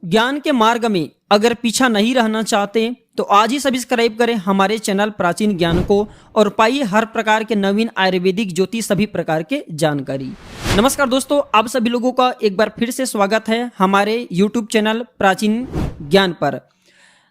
ज्ञान के मार्ग में अगर पीछा नहीं रहना चाहते तो आज ही सब्सक्राइब करें हमारे चैनल प्राचीन ज्ञान को और पाइए हर प्रकार के नवीन आयुर्वेदिक ज्योतिष सभी प्रकार के जानकारी। नमस्कार दोस्तों, आप सभी लोगों का एक बार फिर से स्वागत है हमारे यूट्यूब चैनल प्राचीन ज्ञान पर।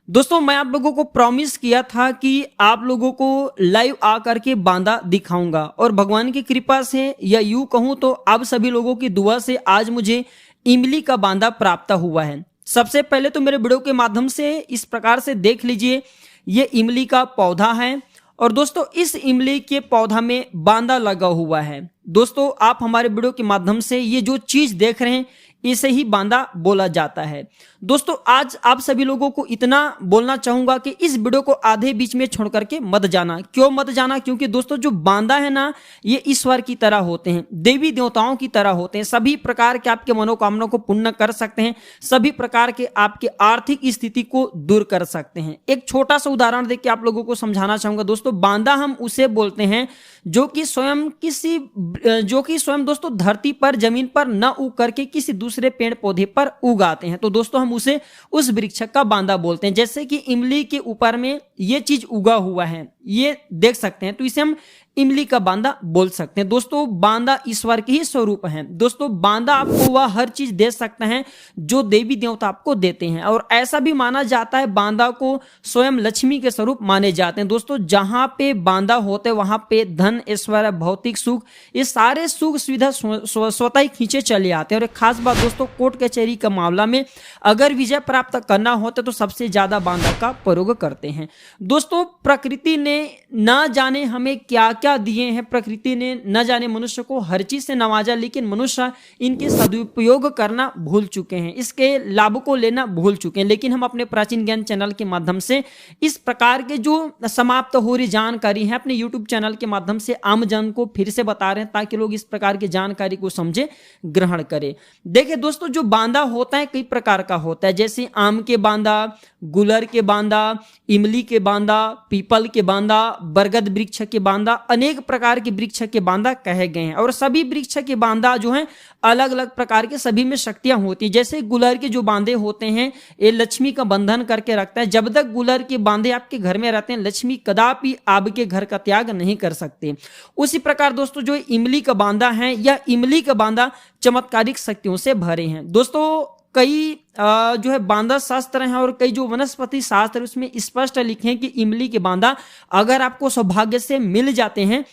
दोस्तों, मैं आप लोगों को प्रॉमिस किया था कि आप लोगों को लाइव आकर के बांदा दिखाऊंगा और भगवान की कृपा से या यूं कहूं तो आप सभी लोगों की दुआ से आज मुझे इमली का बांदा प्राप्त हुआ है। सबसे पहले तो मेरे वीडियो के माध्यम से इस प्रकार से देख लीजिए, ये इमली का पौधा है और दोस्तों इस इमली के पौधा में बांदा लगा हुआ है। दोस्तों, आप हमारे वीडियो के माध्यम से ये जो चीज देख रहे हैं इसे ही बांदा बोला जाता है। दोस्तों, आज आप सभी लोगों को इतना बोलना चाहूंगा कि इस वीडियो को आधे बीच में छोड़ करके मत जाना। क्यों मत जाना? क्योंकि दोस्तों जो बांदा है ना, ये ईश्वर की तरह होते हैं, देवी देवताओं की तरह होते हैं। सभी प्रकार के आपके मनोकामना को पूर्ण कर सकते हैं, सभी प्रकार के आपके आर्थिक स्थिति को दूर कर सकते हैं। एक छोटा सा उदाहरण देके आप लोगों को समझाना चाहूंगा। दोस्तों, बांदा हम उसे बोलते हैं जो कि स्वयं दोस्तों धरती पर जमीन पर न उग करके किसी दूसरे पेड़ पौधे पर उगाते हैं, तो दोस्तों हम उसे उस वृक्ष का बांदा बोलते हैं। जैसे कि इमली के ऊपर में ये चीज उगा हुआ है, ये देख सकते हैं, तो इसे हम इमली का बांदा बोल सकते हैं। दोस्तों, बांदा ईश्वर के ही स्वरूप है। दोस्तों, बांदा आपको वह हर चीज दे सकते हैं जो देवी देवता आपको देते हैं, और ऐसा भी माना जाता है बांदा को स्वयं लक्ष्मी के स्वरूप माने जाते हैं। दोस्तों, जहां पे बांदा होते वहां पे धन, ऐश्वर्य, भौतिक सुख, ये सारे सुख सुविधा स्वतः ही खींचे चले आते हैं। और एक खास बात दोस्तों, कोर्ट कचहरी का मामला में अगर विजय प्राप्त करना होता तो सबसे ज्यादा बांदा का प्रयोग करते हैं। दोस्तों, प्रकृति ने ना जाने हमें क्या क्या दिए हैं, प्रकृति ने न जाने मनुष्य को हर चीज से नवाजा, लेकिन मनुष्य इनके सदुपयोग करना भूल चुके हैं, इसके लाभ को लेना भूल चुके हैं। लेकिन हम अपने प्राचीन ज्ञान चैनल के माध्यम से इस प्रकार के जो समाप्त हो रही जानकारी है अपने यूट्यूब चैनल के माध्यम से आम जन को फिर से बता रहे हैं, ताकि लोग इस प्रकार की जानकारी को समझे, ग्रहण करें। देखिए दोस्तों, जो बांदा होता है कई प्रकार का होता है, जैसे आम के बांदा, गुलर के बांदा, इमली के बांदा, पीपल के बांदा, बरगद वृक्ष के बांदा, अनेक प्रकार के वृक्ष के बांदा कहे गए हैं। और सभी वृक्ष के बांदा जो हैं अलग अलग प्रकार के, सभी में शक्तियां होती हैं। जैसे गुलर के जो बांदे होते हैं ये लक्ष्मी का बंधन करके रखता है। जब तक गुलर के बांदे आपके घर में रहते हैं, लक्ष्मी कदापि आपके घर का त्याग नहीं कर सकते। उसी प्रकार दोस्तों जो इमली का बांदा है या इमली का बांदा चमत्कारिक शक्तियों से भरे हैं। दोस्तों, कई जो है बांदा शास्त्र हैं और कई जो वनस्पति शास्त्र उसमें स्पष्ट लिखे हैं कि इमली के बांदा अगर आपको सौभाग्य से मिल जाते हैं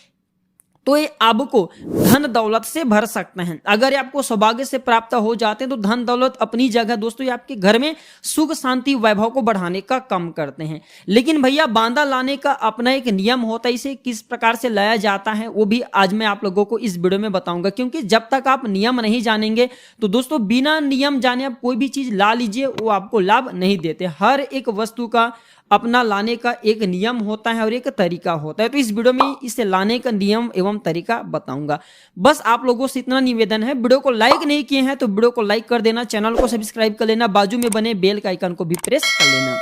तो ये आपको धन दौलत से भर सकते हैं। अगर ये आपको सौभाग्य से प्राप्त हो जाते हैं तो धन दौलत अपनी जगह दोस्तों ये आपके घर में सुख शांति वैभव को बढ़ाने का काम करते हैं। लेकिन भैया बांदा लाने का अपना एक नियम होता है, इसे किस प्रकार से लाया जाता है वो भी आज मैं आप लोगों को इस वीडियो में बताऊंगा। क्योंकि जब तक आप नियम नहीं जानेंगे तो दोस्तों बिना नियम जाने आप कोई भी चीज ला लीजिए, वो आपको लाभ नहीं देते। हर एक वस्तु का अपना लाने का एक नियम होता है और एक तरीका होता है, तो इस वीडियो में इसे लाने का नियम एवं तरीका बताऊंगा। बस आप लोगों से इतना निवेदन है, वीडियो को लाइक नहीं किए हैं तो वीडियो को लाइक कर देना, चैनल को सब्सक्राइब कर लेना, बाजू में बने बेल का आइकन को भी प्रेस कर लेना।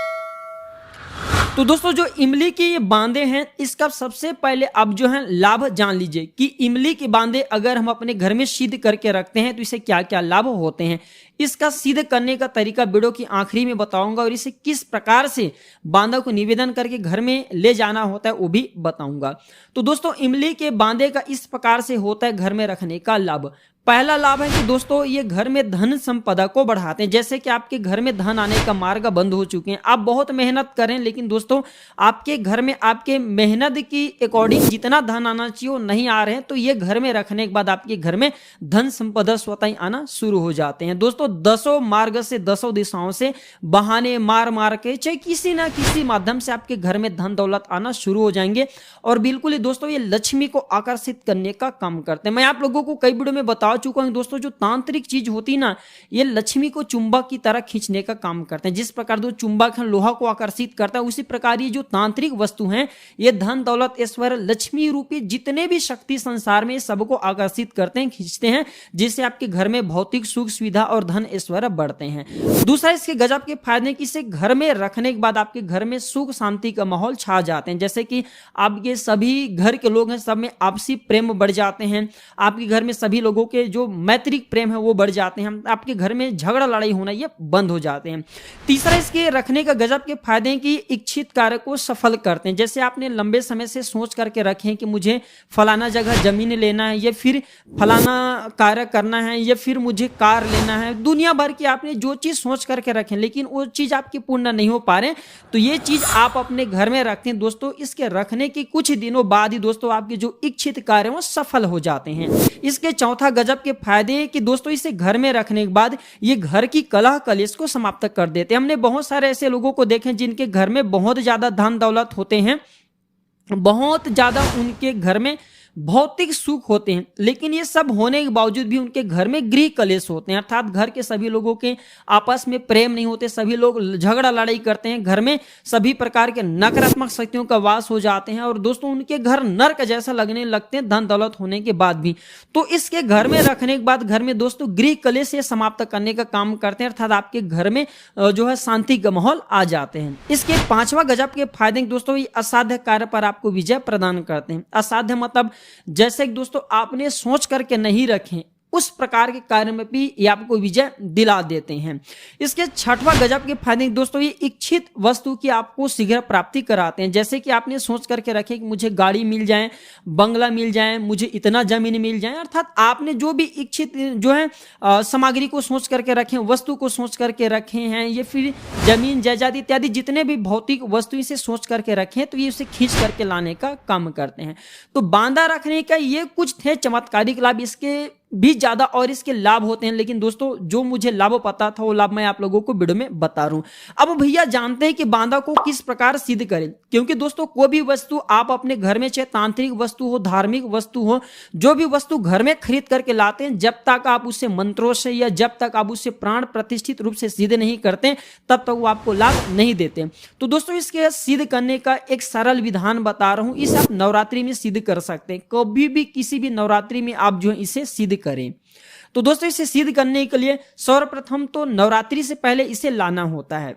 तो दोस्तों जो इमली के ये बांदे हैं इसका सबसे पहले आप जो है लाभ जान लीजिए कि इमली के बांदे अगर हम अपने घर में सिद्ध करके रखते हैं तो इसे क्या क्या लाभ होते हैं। इसका सिद्ध करने का तरीका वीडियो की आखिरी में बताऊंगा और इसे किस प्रकार से बांदा को निवेदन करके घर में ले जाना होता है वो भी बताऊंगा। तो दोस्तों इमली के बांदे का इस प्रकार से होता है घर में रखने का लाभ। पहला लाभ है कि दोस्तों ये घर में धन संपदा को बढ़ाते हैं। जैसे कि आपके घर में धन आने का मार्ग बंद हो चुके हैं, आप बहुत मेहनत करें लेकिन दोस्तों आपके घर में आपके मेहनत की अकॉर्डिंग जितना धन आना चाहिए वो नहीं आ रहे हैं, तो ये घर में रखने के बाद आपके घर में धन संपदा स्वतः ही आना शुरू हो जाते हैं। दोस्तों दसों मार्ग से, दसों दिशाओं से बहाने मार मार के चाहे किसी ना किसी माध्यम से आपके घर में धन दौलत आना शुरू हो जाएंगे। और बिल्कुल ही दोस्तों ये लक्ष्मी को आकर्षित करने का काम करते हैं। मैं आप लोगों को कई वीडियो में बता चुका हूं दोस्तों, जो तांत्रिक चीज होती ना ये लक्ष्मी को चुंबक की तरह खींचने का काम करते हैं। जिस प्रकार दो चुंबक है लोहा को आकर्षित करता है, उसी प्रकार ये जो तांत्रिक वस्तु हैं ये धन दौलत ऐश्वर्य लक्ष्मी रूपी जितने भी शक्ति संसार में सबको आकर्षित करते हैं, खींचते हैं, जिससे आपके घर में भौतिक सुख सुविधा और धन ऐश्वर्य बढ़ते हैं। दूसरा इसके गजब के फायदे कि इसे घर में रखने के बाद आपके घर में सुख शांति का माहौल छा जाते हैं। जैसे कि आपके सभी घर के लोग हैं सब में आपसी प्रेम बढ़ जाते हैं, आपके घर में सभी लोगों के ये जो मैत्रिक प्रेम है वो बढ़ जाते हैं, आपके घर में झगड़ा लड़ाई होना ये बंद हो जाते हैं। तीसरा इसके रखने का गजब के फायदे हैं कि इच्छित कार्य को सफल करते हैं। जैसे आपने लंबे समय से सोच करके रखे हैं कि मुझे फलाना जगह जमीन लेना है, या फिर फलाना कार्य करना है, या फिर मुझे कार लेना है, दुनिया भर की आपने जो चीज सोच करके रखें लेकिन वो चीज आपकी पूर्ण नहीं हो पा रहे, तो ये चीज आप अपने घर में रखते हैं दोस्तों। इसके रखने के कुछ दिनों बाद ही दोस्तों आपके जो इच्छित कार्य वो सफल हो जाते हैं। इसके चौथा गजब के फायदे कि दोस्तों इसे घर में रखने के बाद ये घर की कलह कलेश को समाप्त कर देते हैं। हमने बहुत सारे ऐसे लोगों को देखे जिनके घर में बहुत ज्यादा धन दौलत होते हैं, बहुत ज्यादा उनके घर में भौतिक सुख होते हैं, लेकिन ये सब होने के बावजूद भी उनके घर में गृह कलेश होते हैं, अर्थात घर के सभी लोगों के आपस में प्रेम नहीं होते, सभी लोग झगड़ा लड़ाई करते हैं, घर में सभी प्रकार के नकारात्मक शक्तियों का वास हो जाते हैं और दोस्तों उनके घर नर्क जैसा लगने लगते हैं धन दौलत होने के बाद भी। तो इसके घर में रखने के बाद घर में दोस्तों गृह कलेश से समाप्त करने का काम करते हैं, अर्थात आपके घर में जो है शांति का माहौल आ जाते हैं। इसके पांचवा गजब के फायदे दोस्तों ये असाध्य कार्य पर आपको विजय प्रदान करते हैं। असाध्य मतलब जैसे कि दोस्तों आपने सोच करके नहीं रखे उस प्रकार के कार्य में भी ये आपको विजय दिला देते हैं। इसके छठवां गजब के फायदे दोस्तों ये इच्छित वस्तु की आपको शीघ्र प्राप्ति कराते हैं। जैसे कि आपने सोच करके रखे कि मुझे गाड़ी मिल जाए, बंगला मिल जाए, मुझे इतना जमीन मिल जाए, अर्थात आपने जो भी इच्छित जो है सामग्री को सोच करके रखे, वस्तु को सोच करके रखे हैं, ये फिर जमीन जायदाद इत्यादि जितने भी भौतिक वस्तु से सोच करके रखे तो ये उसे खींच करके लाने का काम करते हैं। तो बांधा रखने का ये कुछ थे चमत्कारिक लाभ, इसके भी ज्यादा और इसके लाभ होते हैं, लेकिन दोस्तों जो मुझे लाभ पता था वो लाभ मैं आप लोगों को वीडियो में बता रहा हूं। अब भैया जानते हैं कि बांधा को किस प्रकार सिद्ध करें, क्योंकि दोस्तों कोई भी वस्तु आप अपने घर में, चाहे तांत्रिक वस्तु हो, धार्मिक वस्तु हो, जो भी वस्तु घर में खरीद करके लाते हैं, जब तक आप उसे मंत्रों से या जब तक आप उसे प्राण प्रतिष्ठित रूप से सिद्ध नहीं करते तब तक वो आपको लाभ नहीं देते। तो दोस्तों इसके सिद्ध करने का एक सरल विधान बता रहा हूं, इसे आप नवरात्रि में सिद्ध कर सकते हैं। कभी भी किसी भी नवरात्रि में आप जो है इसे सिद्ध करें। तो दोस्तों इसे सिद्ध करने के लिए सर्वप्रथम तो नवरात्रि से पहले इसे लाना होता है।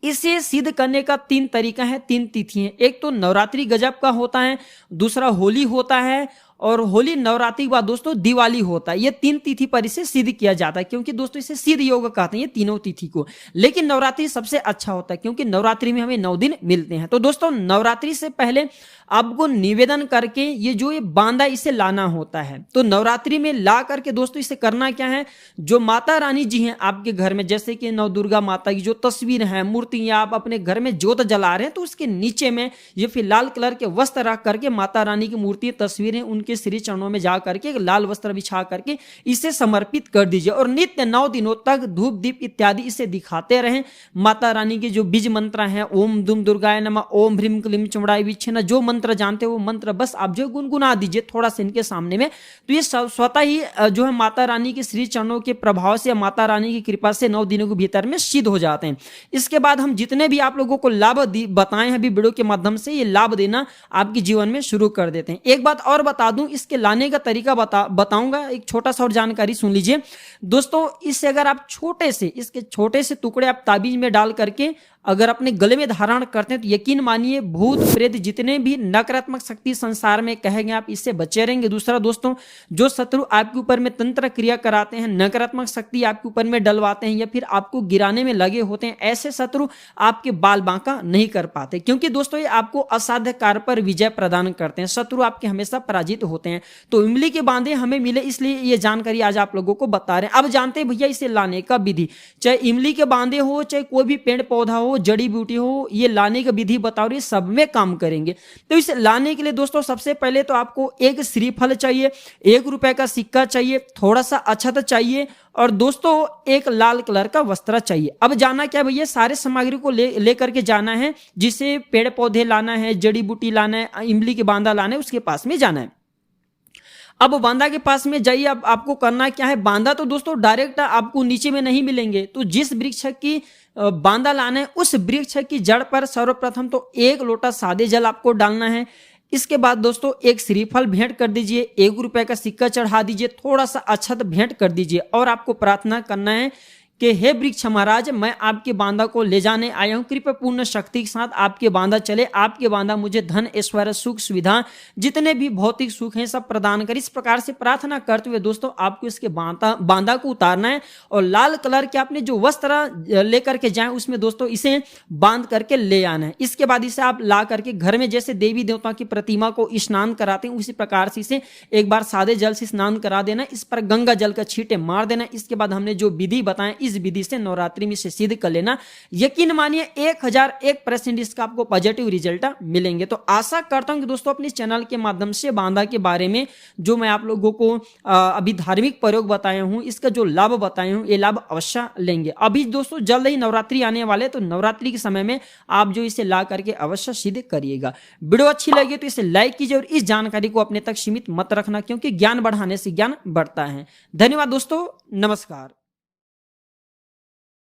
इसे सिद्ध करने का 3 तरीका है, 3 तिथि है। एक तो नवरात्रि गजब का होता है, दूसरा होली होता है और होली नवरात्रि के बाद दोस्तों दिवाली होता है। ये 3 तिथि पर इसे सिद्ध किया जाता है, क्योंकि दोस्तों इसे सिद्ध योग कहते हैं ये तीनों तिथि को। लेकिन नवरात्रि सबसे अच्छा होता है क्योंकि नवरात्रि में हमें 9 दिन मिलते हैं। तो दोस्तों नवरात्रि से पहले आपको निवेदन करके ये जो ये बांधा इसे लाना होता है। तो नवरात्रि में ला करके दोस्तों इसे करना क्या है, जो माता रानी जी हैं आपके घर में, जैसे कि नव दुर्गा माता की जो तस्वीर है, मूर्ति, आप अपने घर में ज्योत जला रहे हैं तो उसके नीचे में ये फिर लाल कलर के वस्त्र रख करके माता रानी की मूर्ति तस्वीरें उनके श्री चरणों में जा करके लाल वस्त्र बिछा करके इसे समर्पित कर दीजिए और नित्य 9 दिनों तक धूप दीप इत्यादि इसे दिखाते रहें। माता रानी के जो बीज मंत्र हैं, ओम दुम दुर्गाय नमः, ओम ह्रीम क्लीम चमड़ाई विच्छिन्न, जो मंत्र जानते हो वो मंत्र बस आप जो गुनगुना दीजिए थोड़ा सा इनके सामने में, तो ये स्वतः ही जो है माता रानी के श्री चरणों के प्रभाव से, माता रानी की कृपा से 9 दिनों के भीतर में सिद्ध हो जाते हैं। इसके बाद हम जितने भी आप लोगों को लाभ बताए हैं अभी वीडियो के माध्यम से, ये लाभ देना आपके जीवन में शुरू कर देते हैं। एक बात और बता दूं, इसके लाने का तरीका बताऊंगा, एक छोटा सा और जानकारी सुन लीजिए दोस्तों। इससे अगर आप इसके छोटे से टुकड़े आप ताबीज में डाल करके अगर अपने गले में धारण करते हैं तो यकीन मानिए भूत प्रेत जितने भी नकारात्मक शक्ति संसार में कहेंगे आप इससे बचे रहेंगे। दूसरा दोस्तों, जो शत्रु आपके ऊपर में तंत्र क्रिया कराते हैं, नकारात्मक शक्ति आपके ऊपर में डलवाते हैं या फिर आपको गिराने में लगे होते हैं, ऐसे शत्रु आपके बाल बांका नहीं कर पाते, क्योंकि दोस्तों ये आपको असाध्य कार्य पर विजय प्रदान करते हैं। शत्रु आपके हमेशा पराजित होते हैं। तो इमली के बांधे हमें मिले इसलिए ये जानकारी आज आप लोगों को बता रहे हैं। अब जानते हैं भैया इसे लाने का विधि, चाहे इमली के बांधे हो, चाहे कोई भी पेड़ पौधा हो, जड़ी बूटी हो, ये लाने की विधि बताओ, ये सब में काम करेंगे। तो इसे लाने के लिए दोस्तों सबसे पहले तो आपको एक श्रीफल चाहिए, 1 रुपए का सिक्का चाहिए, थोड़ा सा अक्षत चाहिए और दोस्तों एक लाल कलर का वस्त्र चाहिए। अब जाना क्या भैया, सारे सामग्री को ले करके जाना है, जिसे पेड़ पौधे लाना है, जड़ी बूटी लाना है, इमली के बांधा लाना है, उसके पास में जाना है। अब बांधा के पास में जाइए। अब आपको करना क्या है, बांधा तो दोस्तों डायरेक्ट आपको नीचे में नहीं मिलेंगे, तो जिस वृक्ष की बांधा लाना है उस वृक्ष की जड़ पर सर्वप्रथम तो 1 लोटा सादे जल आपको डालना है। इसके बाद दोस्तों एक श्रीफल भेंट कर दीजिए, 1 रुपए का सिक्का चढ़ा दीजिए, थोड़ा सा अक्षत भेंट कर दीजिए और आपको प्रार्थना करना है कि हे वृक्ष महाराज, मैं आपके बांदा को ले जाने आया हूं, कृपया पूर्ण शक्ति के साथ आपके बांदा चले, आपके बांदा मुझे धन ऐश्वर्य सुख सुविधा जितने भी भौतिक सुख हैं सब प्रदान कर। इस प्रकार से प्रार्थना करते हुए दोस्तों आपको इसके बांदा को उतारना है और लाल कलर के आपने जो वस्त्र लेकर के जाए उसमें दोस्तों इसे बांध करके ले आना है। इसके बाद इसे आप ला करके घर में जैसे देवी देवताओं की प्रतिमा को स्नान कराते हैं उसी प्रकार से इसे एक बार सादे जल से स्नान करा देना, इस पर गंगा जल का छींटे मार देना। इसके बाद हमने जो विधि बताएं इस विधि से नवरात्रि में इसे सिद्ध कर लेना। यकीन मानिए 1001% इसका आपको पॉजिटिव रिजल्ट मिलेंगे। तो आशा करता हूं कि दोस्तों अपने चैनल के माध्यम से बांदा के बारे में जो मैं आप लोगों को अभी धार्मिक प्रयोग बताया हूं, इसका जो लाभ बताया हूं, ये लाभ अवश्य लेंगे। अभी दोस्तों जल्द ही नवरात्रि आने वाले, तो नवरात्रि के समय में आप जो इसे ला करके अवश्य सिद्ध करिएगा। वीडियो अच्छी लगी तो इसे लाइक कीजिए और इस जानकारी को अपने तक सीमित मत रखना, क्योंकि ज्ञान बढ़ाने से ज्ञान बढ़ता है। धन्यवाद दोस्तों, नमस्कार।